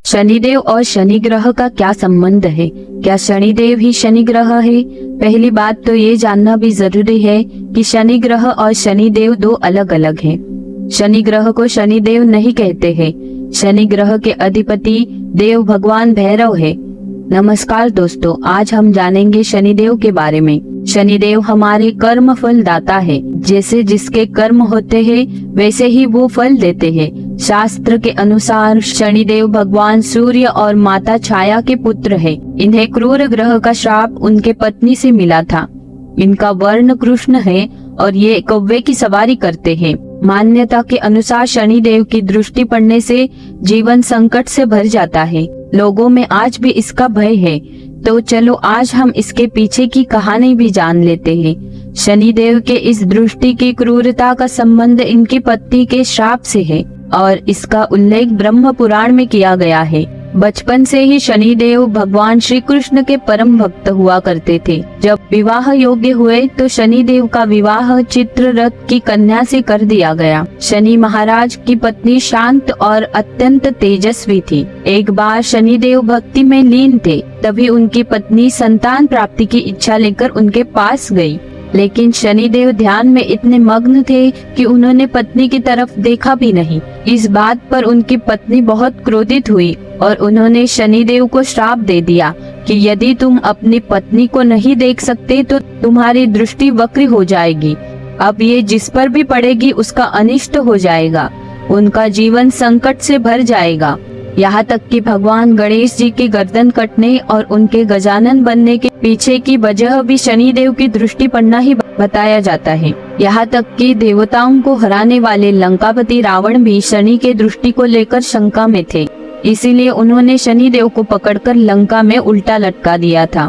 शनिदेव और शनि ग्रह का क्या संबंध है? क्या शनिदेव ही शनि ग्रह है? पहली बात तो ये जानना भी जरूरी है कि शनि ग्रह और शनिदेव दो अलग अलग हैं। शनि ग्रह को शनिदेव नहीं कहते हैं। शनि ग्रह के अधिपति देव भगवान भैरव है। नमस्कार दोस्तों, आज हम जानेंगे शनिदेव के बारे में। शनिदेव हमारे कर्म फल दाता है। जैसे जिसके कर्म होते हैं वैसे ही वो फल देते हैं। शास्त्र के अनुसार शनिदेव भगवान सूर्य और माता छाया के पुत्र है। इन्हें क्रूर ग्रह का श्राप उनके पत्नी से मिला था। इनका वर्ण कृष्ण है और ये कौवे की सवारी करते हैं। मान्यता के अनुसार शनिदेव की दृष्टि पड़ने से जीवन संकट से भर जाता है। लोगों में आज भी इसका भय है। तो चलो आज हम इसके पीछे की कहानी भी जान लेते हैं। शनिदेव के इस दृष्टि की क्रूरता का संबंध इनकी पत्नी के श्राप से है और इसका उल्लेख ब्रह्म पुराण में किया गया है। बचपन से ही शनिदेव भगवान श्री कृष्ण के परम भक्त हुआ करते थे। जब विवाह योग्य हुए तो शनिदेव का विवाह चित्ररथ की कन्या से कर दिया गया। शनि महाराज की पत्नी शांत और अत्यंत तेजस्वी थी। एक बार शनिदेव भक्ति में लीन थे, तभी उनकी पत्नी संतान प्राप्ति की इच्छा लेकर उनके पास गई। लेकिन शनिदेव ध्यान में इतने मग्न थे कि उन्होंने पत्नी की तरफ देखा भी नहीं। इस बात पर उनकी पत्नी बहुत क्रोधित हुई और उन्होंने शनिदेव को श्राप दे दिया कि यदि तुम अपनी पत्नी को नहीं देख सकते तो तुम्हारी दृष्टि वक्र हो जाएगी। अब ये जिस पर भी पड़ेगी उसका अनिष्ट हो जाएगा। उनका जीवन संकट से भर जाएगा। यहाँ तक कि भगवान गणेश जी की गर्दन कटने और उनके गजानन बनने के पीछे की वजह भी शनिदेव की दृष्टि पड़ना ही बताया जाता है। यहाँ तक कि देवताओं को हराने वाले लंकापति रावण भी शनि के दृष्टि को लेकर शंका में थे। इसीलिए उन्होंने शनिदेव को पकड़कर लंका में उल्टा लटका दिया था,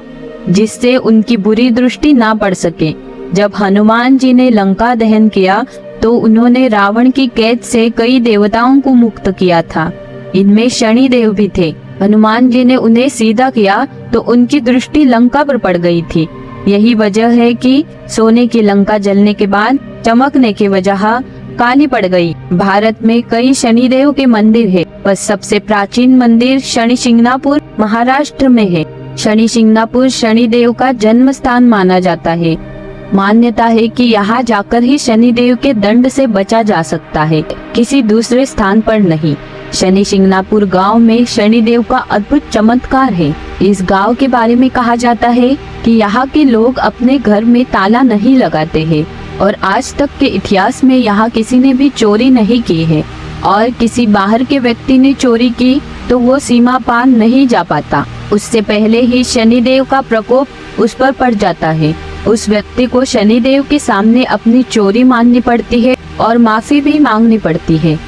जिससे उनकी बुरी दृष्टि ना पड़ सके। जब हनुमान जी ने लंका दहन किया तो उन्होंने रावण की कैद से कई देवताओं को मुक्त किया था। इनमें शनिदेव भी थे। हनुमान जी ने उन्हें सीधा किया तो उनकी दृष्टि लंका पर पड़ गई थी। यही वजह है कि सोने की लंका जलने के बाद चमकने की वजह काली पड़ गई। भारत में कई शनिदेव के मंदिर है, पर सबसे प्राचीन मंदिर शनि शिंगणापुर महाराष्ट्र में है। शनि शिंगणापुर शनिदेव का जन्म स्थान माना जाता है। मान्यता है कि यहाँ जाकर ही शनिदेव के दंड से बचा जा सकता है, किसी दूसरे स्थान पर नहीं। शनि शिंगणापुर गांव में शनिदेव का अद्भुत चमत्कार है। इस गांव के बारे में कहा जाता है कि यहाँ के लोग अपने घर में ताला नहीं लगाते हैं और आज तक के इतिहास में यहाँ किसी ने भी चोरी नहीं की है, और किसी बाहर के व्यक्ति ने चोरी की तो वो सीमा पार नहीं जा पाता। उससे पहले ही शनिदेव का प्रकोप उस पर पड़ जाता है। उस व्यक्ति को शनिदेव के सामने अपनी चोरी माननी पड़ती है और माफी भी मांगनी पड़ती है।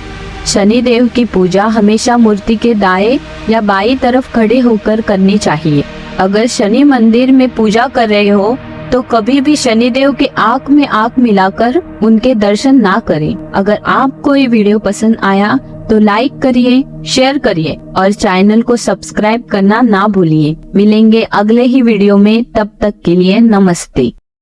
शनिदेव की पूजा हमेशा मूर्ति के दाएं या बाईं तरफ खड़े होकर करनी चाहिए। अगर शनि मंदिर में पूजा कर रहे हो तो कभी भी शनिदेव के आंख में आंख मिलाकर उनके दर्शन ना करें। अगर आपको ये वीडियो पसंद आया तो लाइक करिए, शेयर करिए और चैनल को सब्सक्राइब करना ना भूलिए। मिलेंगे अगले ही वीडियो में, तब तक के लिए नमस्ते।